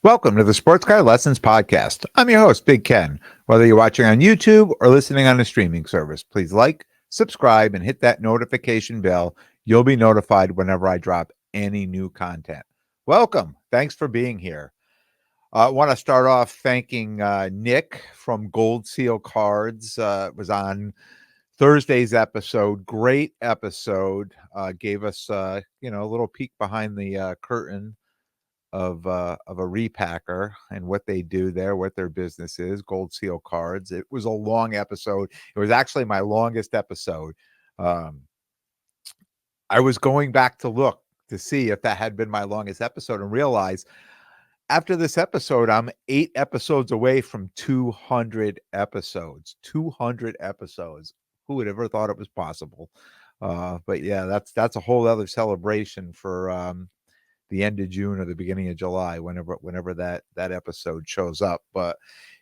Welcome to the Sports Car Lessons Podcast. I'm your host, Big Ken. Whether you're watching on YouTube or listening on a streaming service, please like, subscribe, and hit that notification bell. You'll be notified whenever I drop any new content. Welcome. Thanks for being here. I want to start off thanking Nick from Gold Seal Cards. Was on Thursday's episode. Great episode. Gave us a little peek behind the curtain of a repacker and what they do there, what their business is. Gold Seal Cards. It was a long episode. It was actually my longest episode. Um, I was going back to look to see if that had been my longest episode and realize after this episode, I'm 8 episodes away from 200 episodes. 200 episodes. Who would ever thought it was possible? But yeah, that's a whole other celebration for the end of June or the beginning of July, whenever that episode shows up. But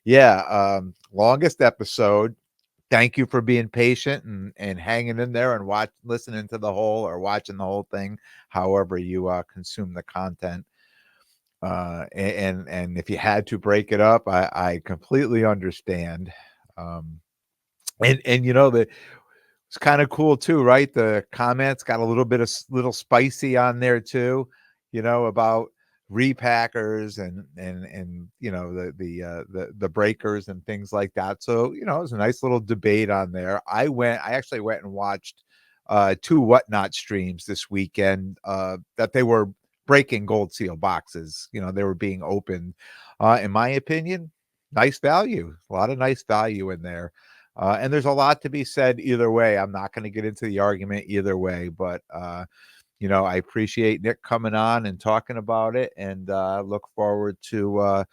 yeah, longest episode. Thank you for being patient and hanging in there and listening to the whole or watching the whole thing, however you consume the content. And if you had to break it up, I completely understand. And it's kind of cool too, right? The comments got a little bit of little spicy on there too, about repackers and the breakers and things like that. So it was a nice little debate on there. I actually went and watched 2 Whatnot streams this weekend that they were breaking Gold Seal boxes. They were being opened. In my opinion, nice value, a lot of nice value in there. And there's a lot to be said either way. I'm not going to get into the argument either way, but I appreciate Nick coming on and talking about it, and look forward to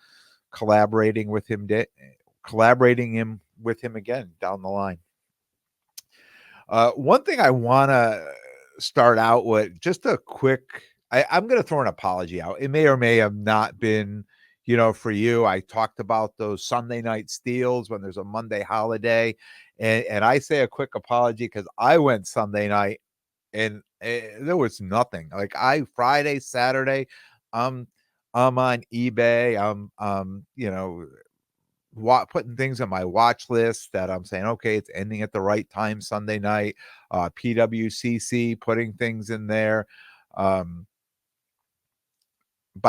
collaborating with him again down the line. One thing I want to start out with, just a quick. I'm going to throw an apology out. It may or may have not been, for you. I talked about those Sunday night steals when there's a Monday holiday, and I say a quick apology because I went Sunday night and there was nothing. Like Friday, Saturday, I'm on eBay. Putting things on my watch list that I'm saying, okay, it's ending at the right time Sunday night. PWCC putting things in there. By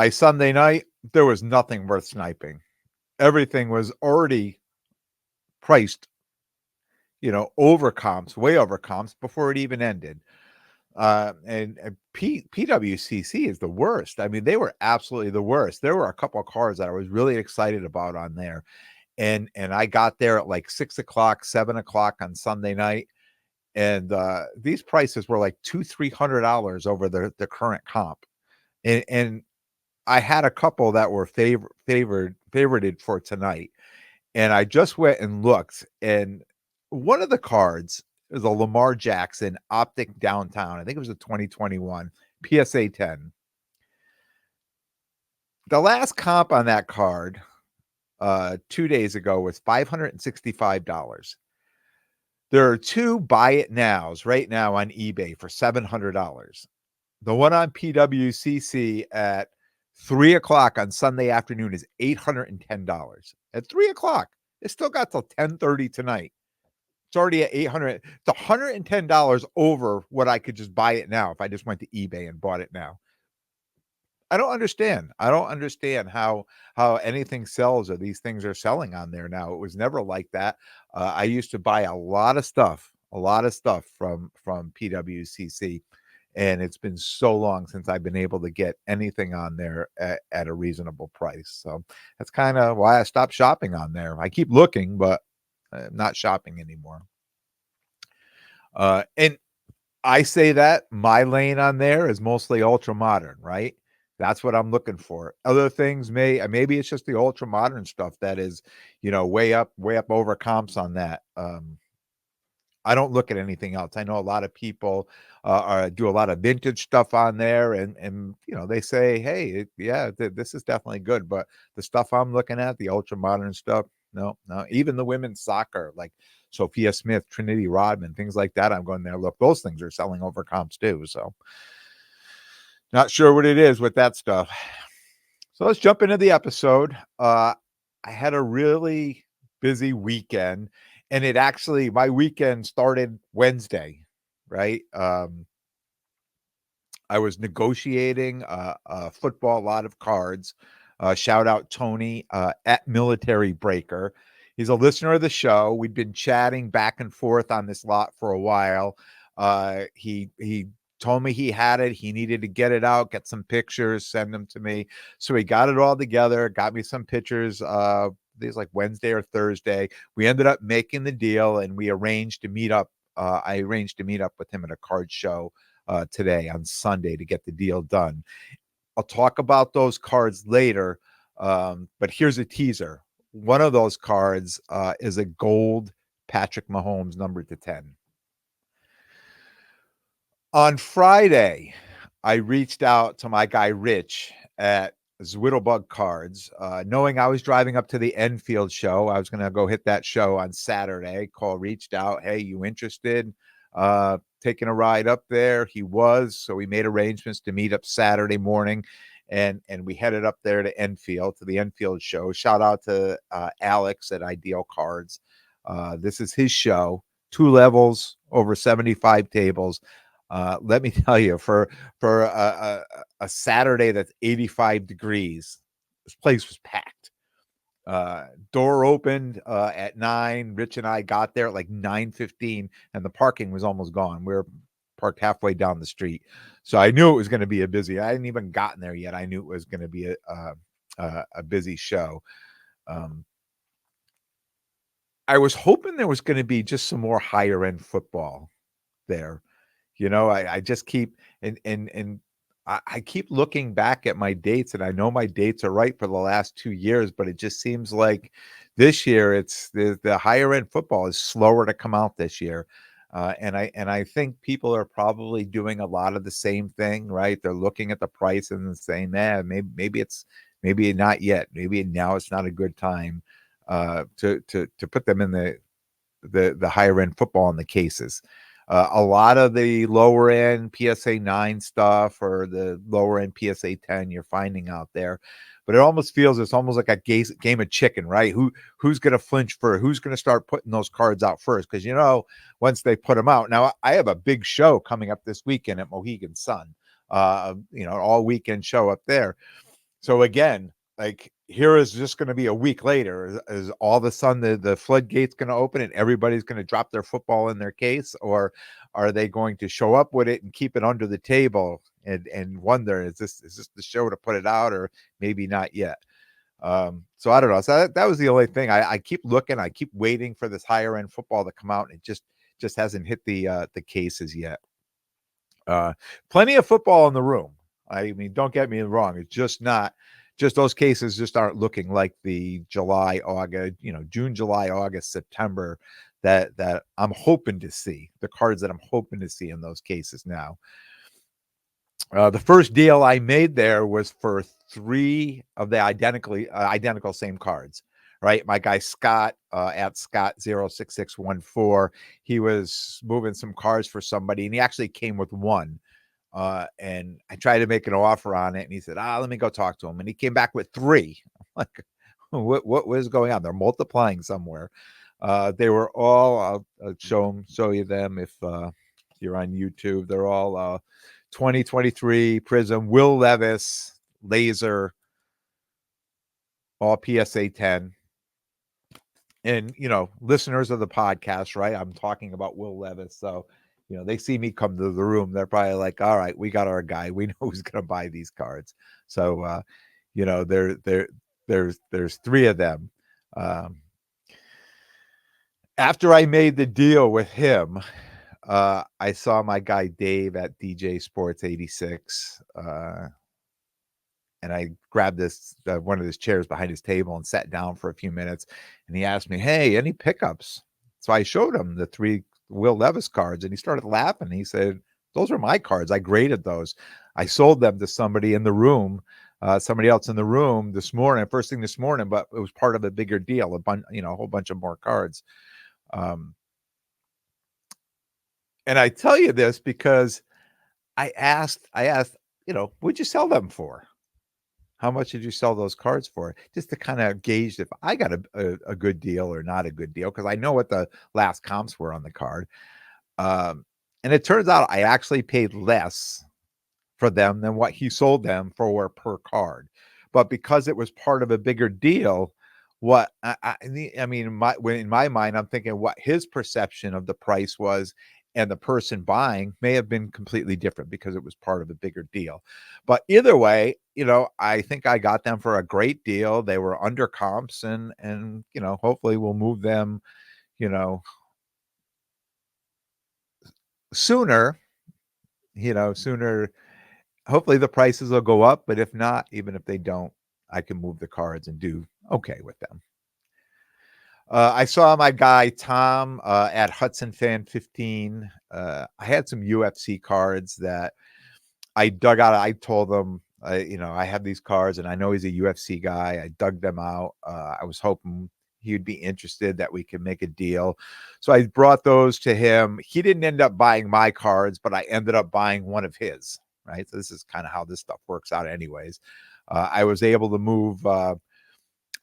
Sunday night, there was nothing worth sniping. Everything was already priced, over comps, way over comps before it even ended. And PWCC is the worst. I mean, they were absolutely the worst. There were a couple of cars that I was really excited about on there. And I got there at like 6:00, 7:00 on Sunday night. And these prices were like $200-300 over the current comp. And I had a couple that were favorited for tonight. And I just went and looked, and one of the cards is a Lamar Jackson Optic Downtown. I think it was a 2021 PSA 10. The last comp on that card 2 days ago was $565. There are 2 buy it nows right now on eBay for $700. The one on PWCC at 3:00 on Sunday afternoon is $810. At 3:00, it still got till 10:30 tonight. It's already at 800. It's $110 over what I could just buy it now if I just went to eBay and bought it now. I don't understand. I don't understand how anything sells or these things are selling on there now. It was never like that. I used to buy a lot of stuff from PWCC, and it's been so long since I've been able to get anything on there at a reasonable price. So that's kind of why I stopped shopping on there. I keep looking, but I'm not shopping anymore. And I say that my lane on there is mostly ultra modern, right? That's what I'm looking for. Other things maybe it's just the ultra modern stuff that is, way up over comps on that. I don't look at anything else. I know a lot of people do a lot of vintage stuff on there, and they say, hey, this is definitely good. But the stuff I'm looking at, the ultra modern stuff, no. Even the women's soccer, like Sophia Smith, Trinity Rodman, things like that. I'm going there. Look, those things are selling over comps too. So not sure what it is with that stuff. So let's jump into the episode. I had a really busy weekend, and my weekend started Wednesday, right? I was negotiating a football lot of cards. Shout out Tony at Military Breaker. He's a listener of the show. We'd been chatting back and forth on this lot for a while. He told me he had it. He needed to get it out, get some pictures, send them to me. So he got it all together, got me some pictures. These like Wednesday or Thursday. We ended up making the deal, and we arranged to meet up. I arranged to meet up with him at a card show today on Sunday to get the deal done. I'll talk about those cards later, but here's a teaser. One of those cards is a gold Patrick Mahomes numbered to 10. On Friday, I reached out to my guy Rich at Zwiddlebug Cards, knowing I was driving up to the Enfield show. I was going to go hit that show on Saturday. Reached out, hey, you interested? Taking a ride up there. He was, so we made arrangements to meet up Saturday morning, and we headed up there to the Enfield show. Shout out to Alex at Ideal Cards. This is his show, 2 levels, over 75 tables. Let me tell you, for a Saturday that's 85 degrees, this place was packed. Door opened at 9. Rich and I got there at like 9:15, and the parking was almost gone. We were parked halfway down the street, so I knew it was going to be a busy. I hadn't even gotten there yet. I knew it was going to be a busy show. I was hoping there was going to be just some more higher end football there. I just keep and I keep looking back at my dates, and I know my dates are right for the last 2 years, but it just seems like this year it's the higher end football is slower to come out this year. And I think people are probably doing a lot of the same thing, right? They're looking at the price and saying, man, maybe not yet. Maybe now it's not a good time to put them in the higher end football in the cases. A lot of the lower end PSA 9 stuff or the lower end PSA 10 you're finding out there, but it almost feels it's almost like a game of chicken, right? Who's going to flinch first? Who's going to start putting those cards out first? Because once they put them out, now I have a big show coming up this weekend at Mohegan Sun, all weekend show up there. So again, like here is just going to be a week later. Is all of a sudden the floodgates going to open and everybody's going to drop their football in their case, or are they going to show up with it and keep it under the table and wonder is this the show to put it out or maybe not yet? So I don't know. So that was the only thing. I keep looking. I keep waiting for this higher end football to come out, and it just hasn't hit the cases yet. Plenty of football in the room. I mean, don't get me wrong. It's just not. Just those cases just aren't looking like the July, August, June, July, August, September that I'm hoping to see. The cards that I'm hoping to see in those cases now. The first deal I made there was for 3 of the identical same cards. Right, my guy Scott at Scott06614. He was moving some cards for somebody, and he actually came with 1. And I tried to make an offer on it, and he said, let me go talk to him. And he came back with 3. I'm like, what was going on? They're multiplying somewhere. They were all, I'll show you them if you're on YouTube. They're all 2023 Prism, Will Levis, Laser, all PSA 10. And, listeners of the podcast, right? I'm talking about Will Levis. So, they see me come to the room. They're probably like, all right, we got our guy. We know who's going to buy these cards. So, there's 3 of them. After I made the deal with him, I saw my guy Dave at DJ Sports 86. And I grabbed one of his chairs behind his table and sat down for a few minutes. And he asked me, hey, any pickups? So I showed him the 3 Will Levis cards, and he started laughing. He said, those are my cards. I graded those. I sold them to somebody in the room, somebody else in the room this morning, first thing this morning, but it was part of a bigger deal, a whole bunch of more cards. And I tell you this because I asked, what'd you sell them for? how much did you sell those cards for? Just to kind of gauge if I got a good deal or not a good deal, because I know what the last comps were on the card. Um, and it turns out I actually paid less for them than what he sold them for per card. But because it was part of a bigger deal, what I mean, in my mind, I'm thinking what his perception of the price was, and the person buying may have been completely different because it was part of a bigger deal. But either way, I think I got them for a great deal. They were under comps, and hopefully we'll move them, you know, sooner. Sooner. Hopefully the prices will go up, but if not, even if they don't, I can move the cards and do okay with them. I saw my guy Tom at Hudson Fan 15. I had some UFC cards that I dug out. I told him, I have these cards, and I know he's a UFC guy. I dug them out. I was hoping he would be interested, that we could make a deal. So I brought those to him. He didn't end up buying my cards, but I ended up buying one of his. Right. So this is kind of how this stuff works out, anyways. I was able to move. I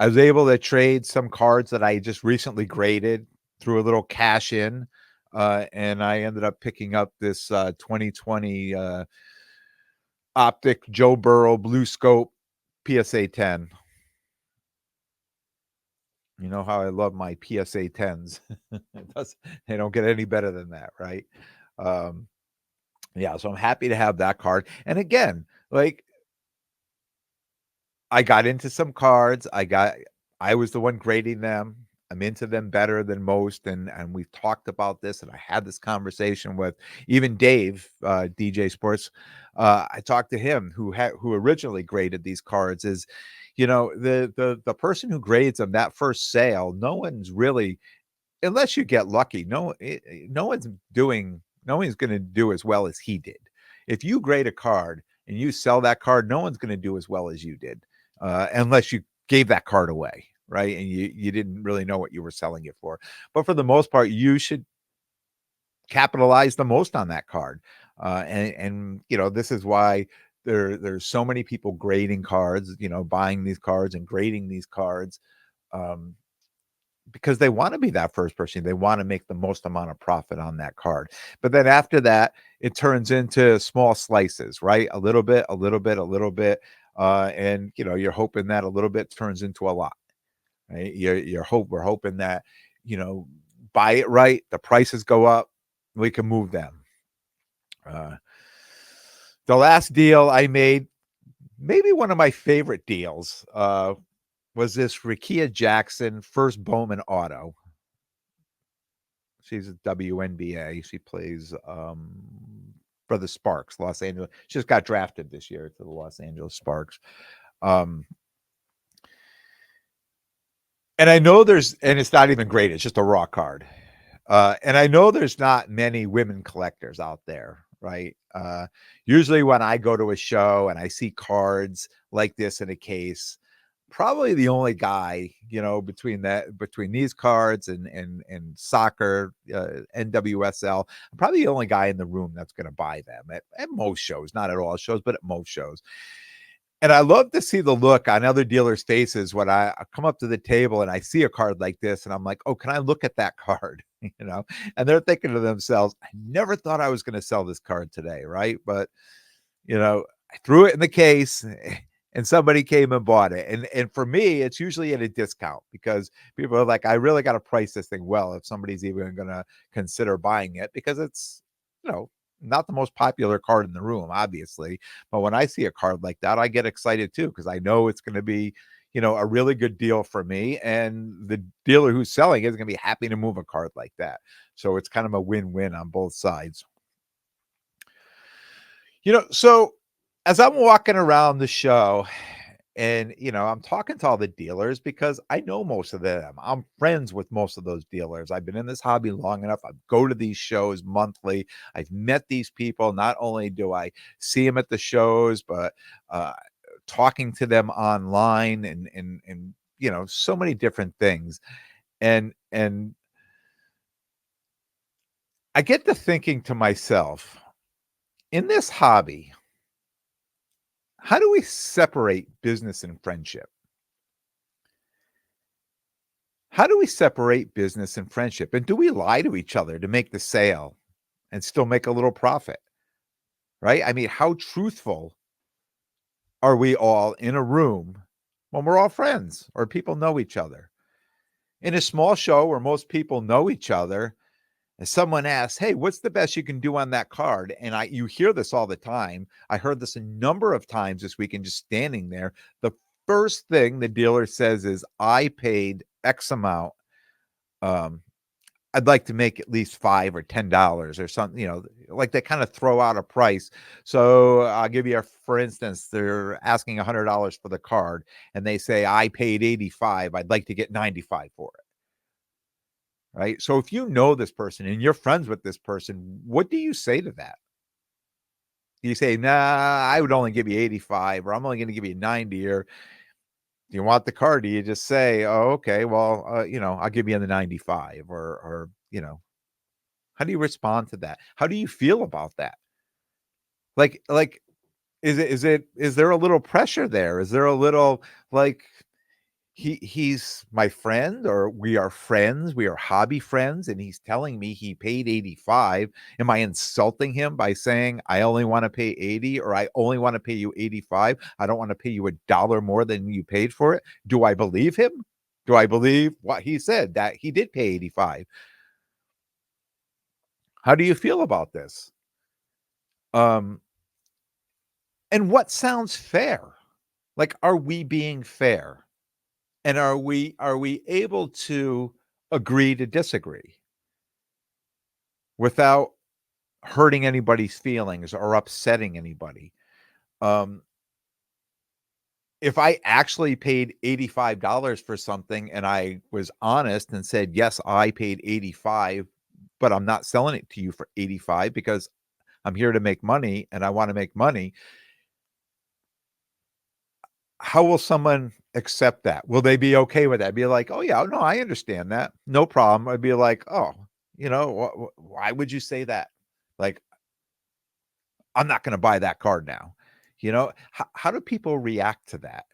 was able to trade some cards that I just recently graded through a little cash in. And I ended up picking up this 2020 Optic Joe Burrow Blue Scope PSA 10. You know how I love my PSA 10s. They don't get any better than that, right? Um, yeah, so I'm happy to have that card. And again, like, I got into some cards. I was the one grading them. I'm into them better than most, and we've talked about this, and I had this conversation with even Dave, DJ Sports. I talked to him, who originally graded these cards. Is, the person who grades them, that first sale, no one's really, unless you get lucky, no one's going to do as well as he did. If you grade a card and you sell that card, no one's going to do as well as you did, unless you gave that card away, right? And you didn't really know what you were selling it for. But for the most part, you should capitalize the most on that card. And this is why there's so many people grading cards, buying these cards and grading these cards. Um, because they want to be that first person. They want to make the most amount of profit on that card. But then after that, it turns into small slices, right? A little bit, a little bit, a little bit. And you're hoping that a little bit turns into a lot, right? We're hoping that, you know, buy it right, the prices go up, we can move them. The last deal I made, maybe one of my favorite deals, was this Rickea Jackson first Bowman auto. She's a WNBA. She plays for the Sparks, Los Angeles. She just got drafted this year to the Los Angeles Sparks. And I know and it's not even great. It's just a raw card. And I know there's not many women collectors out there, right? Usually when I go to a show and I see cards like this in a case, probably the only guy, between these cards and soccer, NWSL, I'm probably the only guy in the room that's going to buy them at most shows, not at all shows, but at most shows. And I love to see the look on other dealers' faces when I come up to the table and I see a card like this, and I'm like, "Oh, can I look at that card?" And they're thinking to themselves, "I never thought I was going to sell this card today, right?" But I threw it in the case, and somebody came and bought it. And for me, it's usually at a discount, because people are like, "I really got to price this thing well if somebody's even going to consider buying it," because it's, not the most popular card in the room, obviously. But when I see a card like that, I get excited too, because I know it's going to be, a really good deal for me. And the dealer who's selling it is going to be happy to move a card like that. So it's kind of a win-win on both sides. So as I'm walking around the show, and I'm talking to all the dealers, because I know most of them. I'm friends with most of those dealers. I've been in this hobby long enough. I go to these shows monthly. I've met these people. Not only do I see them at the shows, but talking to them online, and so many different things. And I get to thinking to myself, in this hobby, How do we separate business and friendship? How do we separate business and friendship? And do we lie to each other to make the sale and still make a little profit? Right? I mean, how truthful are we all in a room when we're all friends or people know each other? In a small show where most people know each other, and someone asks, "Hey, what's the best you can do on that card?" And you hear this all the time. I heard this a number of times this weekend just standing there. The first thing the dealer says is, "I paid X amount. Um, I'd like to make at least $5 or $10 or something," like they kind of throw out a price. So I'll give you for instance, they're asking $100 for the card and they say, "I paid 85. I'd like to get 95 for it." Right? So if you know this person and you're friends with this person, what do you say to that? Do you say, "Nah, I would only give you 85, or I'm only gonna give you 90," or do you want the car? Do you just say, "Oh, okay, well, I'll give you the 95," or, how do you respond to that? How do you feel about that? Like, is there a little pressure there? Is there a little, like, he's my friend, or we are friends, we are hobby friends, and he's telling me he paid 85. Am I insulting him by saying, "I only wanna pay 80," or "I only wanna pay you 85. I don't wanna pay you a dollar more than you paid for it"? Do I believe him? Do I believe what he said, that he did pay 85? How do you feel about this? Um, and what sounds fair? Like, are we being fair? And are we able to agree to disagree without hurting anybody's feelings or upsetting anybody? Um, if I actually paid $85 for something and I was honest and said, "Yes, I paid 85, but I'm not selling it to you for 85 because I'm here to make money and I wanna make money." How will someone accept that? Will they be okay with that? Be like, "Oh, yeah, no, I understand that. No problem." I'd be like, "Oh, why would you say that? Like, I'm not gonna buy that card now." How do people react to that?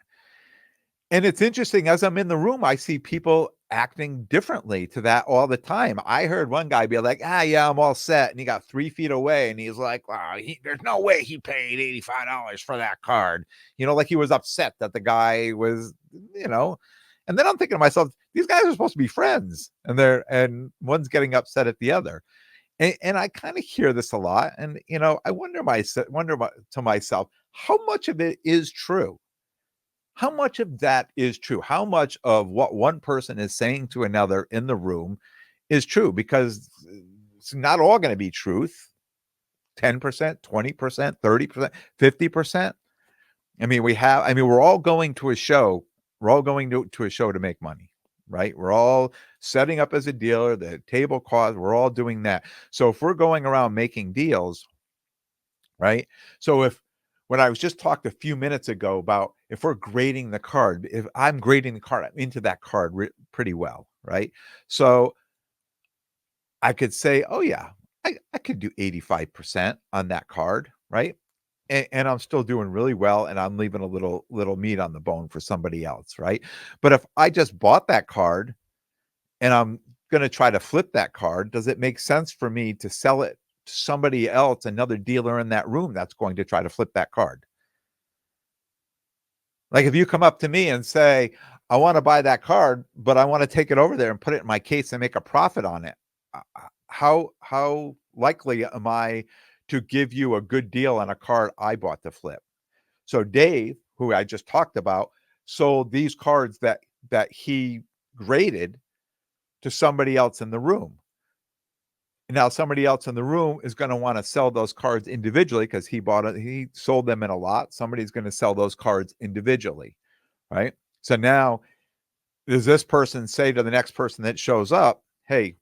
And it's interesting, as I'm in the room, I see people acting differently to that all the time. I heard one guy be like, "Ah, yeah, I'm all set," and he got 3 feet away, and he's like, "Wow, there's no way he paid $85 for that card." Like he was upset that the guy was, you know and then I'm thinking to myself, "These guys are supposed to be friends, and one's getting upset at the other." And I kinda hear this a lot, and, I to myself, how much of it is true? How much of that is true? How much of what one person is saying to another in the room is true? Because it's not all gonna be truth. 10%, 20%, 30%, 50%. We're all going to a show. We're all going to a show to make money, right? We're all setting up as a dealer, the table cost, we're all doing that. So if we're going around making deals, right? So if when I was just talked a few minutes ago about if we're grading the card, if I'm grading the card, I'm into that card pretty well, right? So I could say, "Oh yeah, I could do 85% on that card," right? And I'm still doing really well, and I'm leaving a little meat on the bone for somebody else, right? But if I just bought that card and I'm gonna try to flip that card, does it make sense for me to sell it to somebody else, another dealer in that room that's going to try to flip that card? Like, if you come up to me and say, "I wanna buy that card, but I wanna take it over there and put it in my case and make a profit on it," how likely am I to give you a good deal on a card I bought to flip? So Dave, who I just talked about, sold these cards that he graded to somebody else in the room. Now somebody else in the room is gonna wanna sell those cards individually because he sold them in a lot. Somebody's gonna sell those cards individually, right? So now, does this person say to the next person that shows up, "Hey,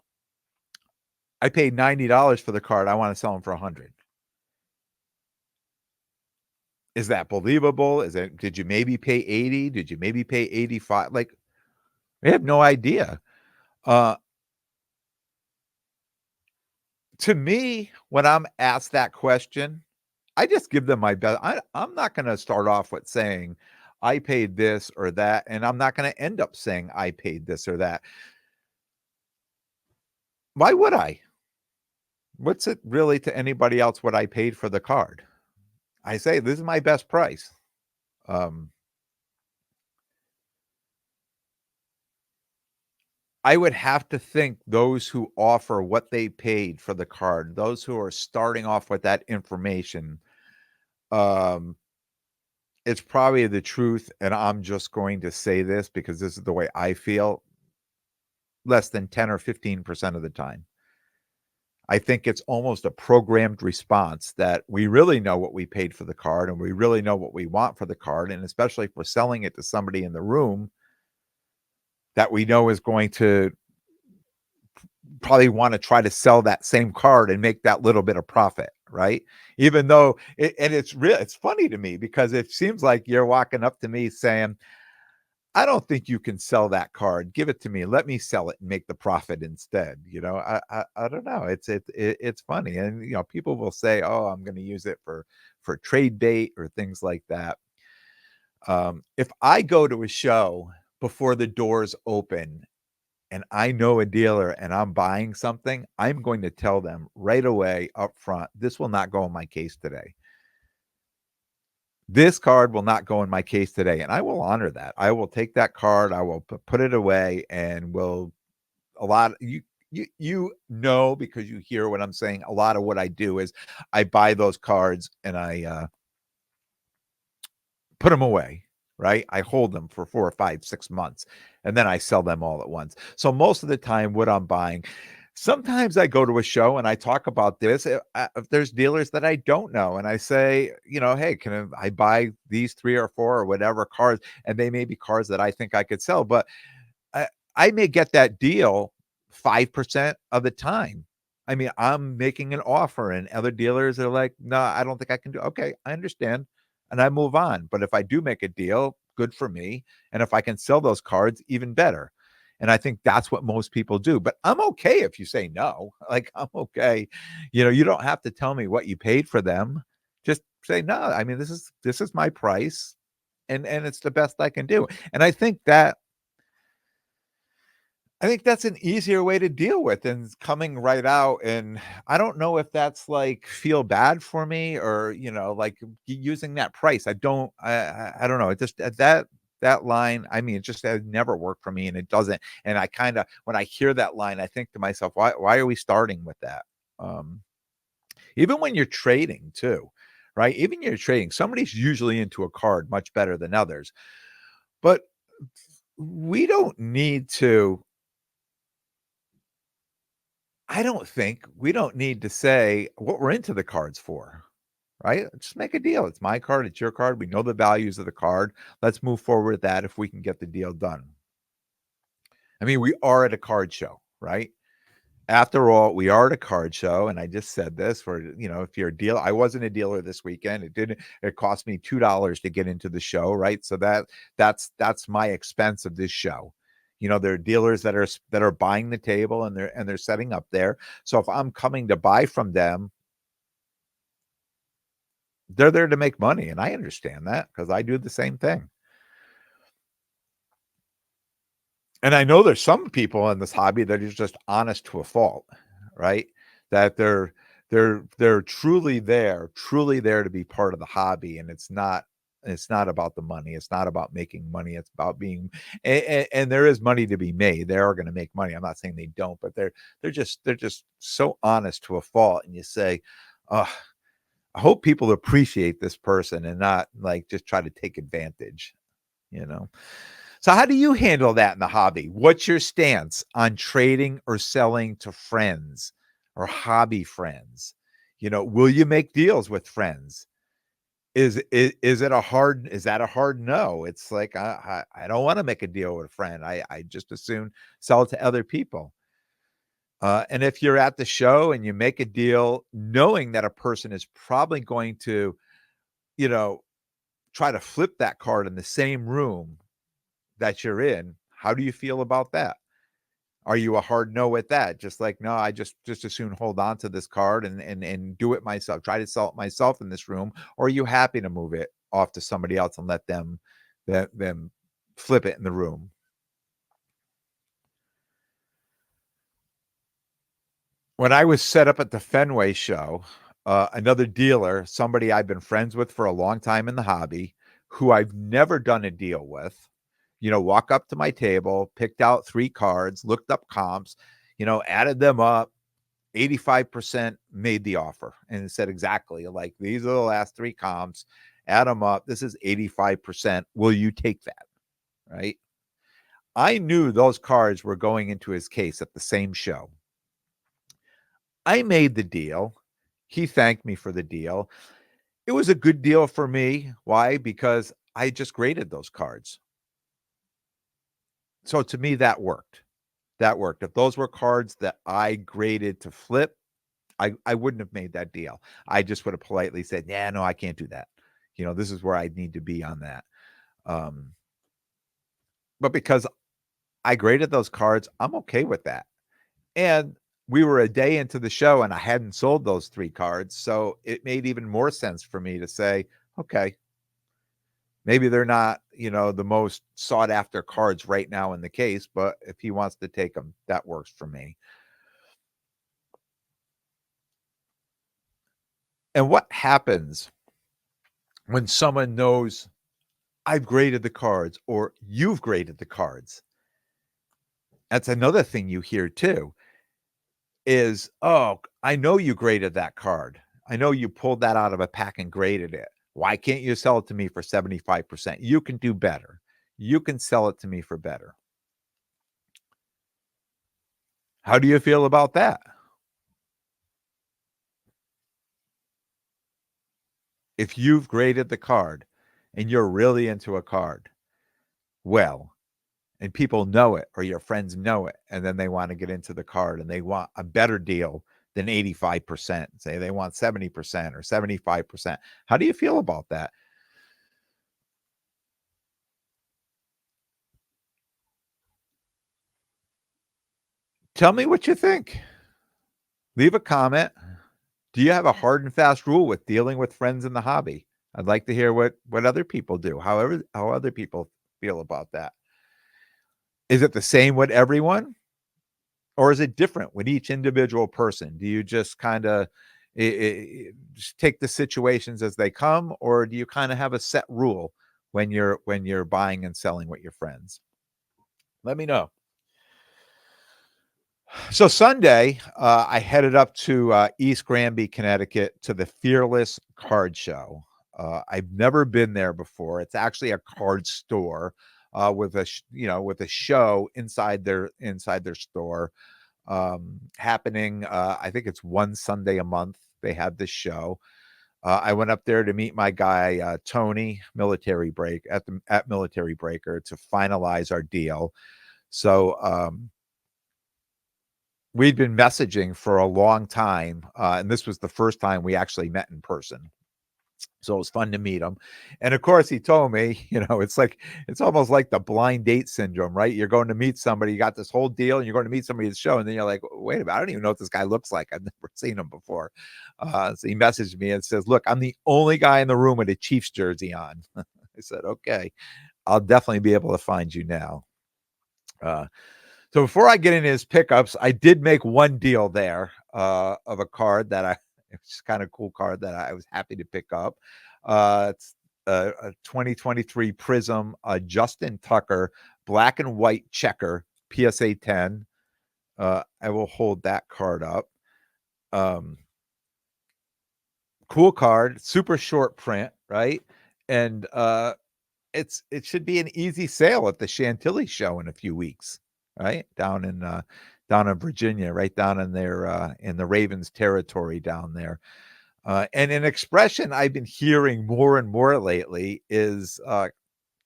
I paid $90 for the card. I wanna sell them for 100." Is that believable? Did you maybe pay 80? Did you maybe pay 85? Like, we have no idea. Uh, to me, when I'm asked that question, I just give them my best. I'm not going to start off with saying I paid this or that, and I'm not going to end up saying I paid this or that. Why would I? What's it really to anybody else what I paid for the card? I say this is my best price. Um, I would have to think those who offer what they paid for the card, those who are starting off with that information, um, it's probably the truth, and I'm just going to say this because this is the way I feel, less than 10 or 15% of the time. I think it's almost a programmed response that we really know what we paid for the card and we really know what we want for the card, and especially if we're selling it to somebody in the room that we know is going to probably wanna try to sell that same card and make that little bit of profit, right? Even though it's funny to me because it seems like you're walking up to me saying, "I don't think you can sell that card. Give it to me. Let me sell it and make the profit instead." I don't know. It's funny, and, people will say, "Oh, I'm gonna use it for trade bait or things like that." If I go to a show before the doors open and I know a dealer and I'm buying something, I'm going to tell them right away up front, "This will not go in my case today. This card will not go in my case today," and I will honor that. I will take that card, I will put it away, and will a lot because you hear what I'm saying, a lot of what I do is I buy those cards and I, put them away, right? I hold them for 4 or 5, 6 months, and then I sell them all at once. So most of the time, what I'm buying sometimes I go to a show and I talk about this, if there's dealers that I don't know, and I say, "Hey, can I buy these 3 or 4 or whatever cards?" And they may be cards that I think I could sell, but I I may get that deal 5% of the time. I mean, I'm making an offer and other dealers are like, "No, I don't think I can do." Okay, I understand, and I move on, but if I do make a deal, good for me, and if I can sell those cards, even better, and I think that's what most people do, but I'm okay if you say no, like, I'm okay. You don't have to tell me what you paid for them. Just say, "No, I mean, this is my price, and it's the best I can do," and I think that's an easier way to deal with than coming right out, and I don't know if that's, like, feel bad for me or, like, using that price. I don't know. It just that line, I mean, it just has never worked for me, and it doesn't, and I kinda when I hear that line, I think to myself, "Why are we starting with that?" Um, Even when you're trading too, right? Even you're trading, somebody's usually into a card much better than others, but we don't need to I don't think we don't need to say what we're into the cards for, right? Just make a deal. It's my card, it's your card. We know the values of the card. Let's move forward with that if we can get the deal done. I mean, we are at a card show, right? After all, we are at a card show, and I just said this for, if you're a dealer, I wasn't a dealer this weekend. It cost me $2 to get into the show, right? So that's my expense of this show. There are dealers that are buying the table and they're setting up there. So if I'm coming to buy from them, they're there to make money, and I understand that because I do the same thing. And I know there's some people in this hobby that is just honest to a fault, right? That they're truly there to be part of the hobby, and it's not about the money. It's not about making money. It's about being and there is money to be made. They are going to make money. I'm not saying they don't, but they're just so honest to a fault. And you say, oh, I hope people appreciate this person and not like just try to take advantage, you know? So how do you handle that in the hobby? What's your stance on trading or selling to friends or hobby friends? Will you make deals with friends? Is that a hard no? It's like I don't want to make a deal with a friend. I just assume sell it to other people. And if you're at the show and you make a deal knowing that a person is probably going to, you know, try to flip that card in the same room that you're in, how do you feel about that? Are you a hard no with that? Just like, no, I just as soon hold on to this card and do it myself, try to sell it myself in this room, or are you happy to move it off to somebody else and let them flip it in the room? When I was set up at the Fenway show, another dealer, somebody I've been friends with for a long time in the hobby, who I've never done a deal with, walk up to my table, picked out 3 cards, looked up comps, added them up, 85% made the offer, and it said exactly, like, "These are the last 3 comps, add them up, this is 85%, will you take that?" Right? I knew those cards were going into his case at the same show. I made the deal. He thanked me for the deal. It was a good deal for me. Why? Because I just graded those cards. So to me, that worked. That worked. If those were cards that I graded to flip, I wouldn't have made that deal. I just would have politely said, "Yeah, no, I can't do that. This is where I need to be on that." Um, but because I graded those cards, I'm okay with that. And we were a day into the show and I hadn't sold those 3 cards, so it made even more sense for me to say, "Okay, maybe they're not, the most sought after cards right now in the case, but if he wants to take them, that works for me." And what happens when someone knows I've graded the cards or you've graded the cards? That's another thing you hear too is, "Oh, I know you graded that card. I know you pulled that out of a pack and graded it. Why can't you sell it to me for 75%? You can do better. You can sell it to me for better." How do you feel about that? If you've graded the card and you're really into a card, well, and people know it or your friends know it, and then they wanna get into the card and they want a better deal than 85%, say they want 70% or 75%. How do you feel about that? Tell me what you think. Leave a comment. Do you have a hard and fast rule with dealing with friends in the hobby? I'd like to hear what other people do, how other people feel about that. Is it the same with everyone, or is it different with each individual person? Do you just kinda just take the situations as they come, or do you kinda have a set rule when you're buying and selling with your friends? Let me know. So Sunday, I headed up to East Granby, Connecticut, to the Fearless Card Show. I've never been there before. It's actually a card store with a show inside their store happening. I think it's one Sunday a month. They have this show. I went up there to meet my guy Tony at Military Breaker to finalize our deal. So we'd been messaging for a long time, and this was the first time we actually met in person. So it was fun to meet him. And of course, he told me, it's almost like the blind date syndrome, right? You're going to meet somebody, you got this whole deal, and you're going to meet somebody at the show, and then you're like, wait a minute, I don't even know what this guy looks like. I've never seen him before. So he messaged me and says, "Look, I'm the only guy in the room with a Chiefs jersey on." I said, "Okay, I'll definitely be able to find you now." Uh, so before I get into his pickups, I did make one deal there of a card that it's kind of cool card that I was happy to pick up. It's a 2023 Prism Justin Tucker black and white checker PSA 10. I will hold that card up. Um, cool card, super short print, right? And it should be an easy sale at the Chantilly show in a few weeks, right? Down in Virginia, right down in the Ravens territory down there. And an expression I've been hearing more and more lately is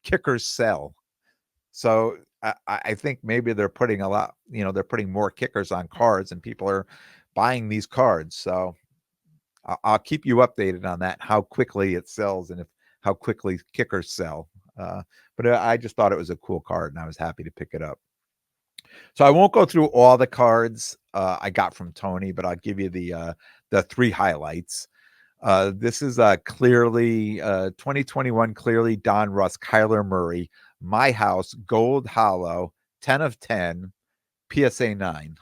kickers sell. So I think maybe they're putting they're putting more kickers on cards and people are buying these cards. So I'll keep you updated on that, how quickly it sells and how quickly kickers sell. But I just thought it was a cool card and I was happy to pick it up. So I won't go through all the cards I got from Tony, but I'll give you the three highlights. This is clearly 2021, clearly Don Russ, Kyler Murray, My House, Gold Hollow, 10 of 10, PSA 9.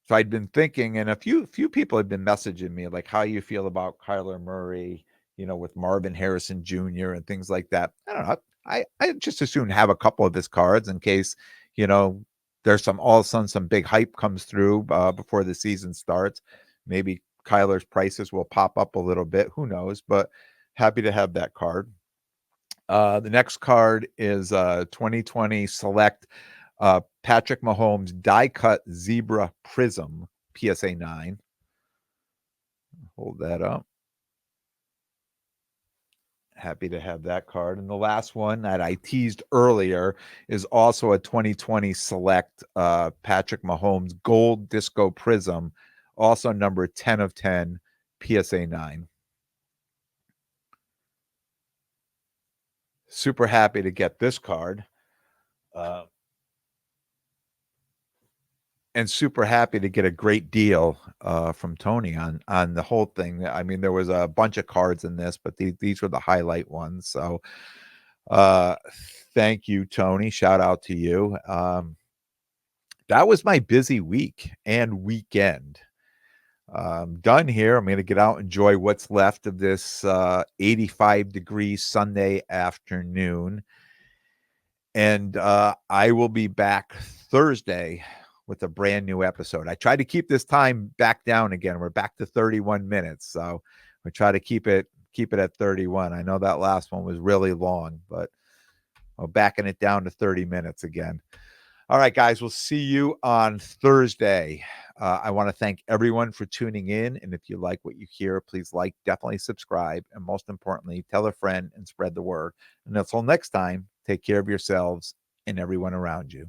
So I'd been thinking, and a few people have been messaging me like how you feel about Kyler Murray, with Marvin Harrison Jr. and things like that. I don't know. I just as soon have a couple of his cards in case, you know, there's all of a sudden some big hype comes through before the season starts. Maybe Kyler's prices will pop up a little bit. Who knows? But happy to have that card. The next card is 2020 Select Patrick Mahomes die cut zebra prism PSA 9. Hold that up. Happy to have that card. And the last one that I teased earlier is also a 2020 Select Patrick Mahomes gold disco prism, also number 10 of 10 PSA 9. Super happy to get this card. And super happy to get a great deal from Tony on the whole thing. I mean, there was a bunch of cards in this, but these were the highlight ones. So thank you, Tony. Shout out to you. That was my busy week and weekend. Done here. I'm going to get out, enjoy what's left of this 85-degree Sunday afternoon. And I will be back Thursday with a brand new episode. I tried to keep this time back down again. We're back to 31 minutes. So we try to keep it at 31. I know that last one was really long, but we're backing it down to 30 minutes again. All right, guys, we'll see you on Thursday. I want to thank everyone for tuning in. And if you like what you hear, please definitely subscribe. And most importantly, tell a friend and spread the word. And until next time, take care of yourselves and everyone around you.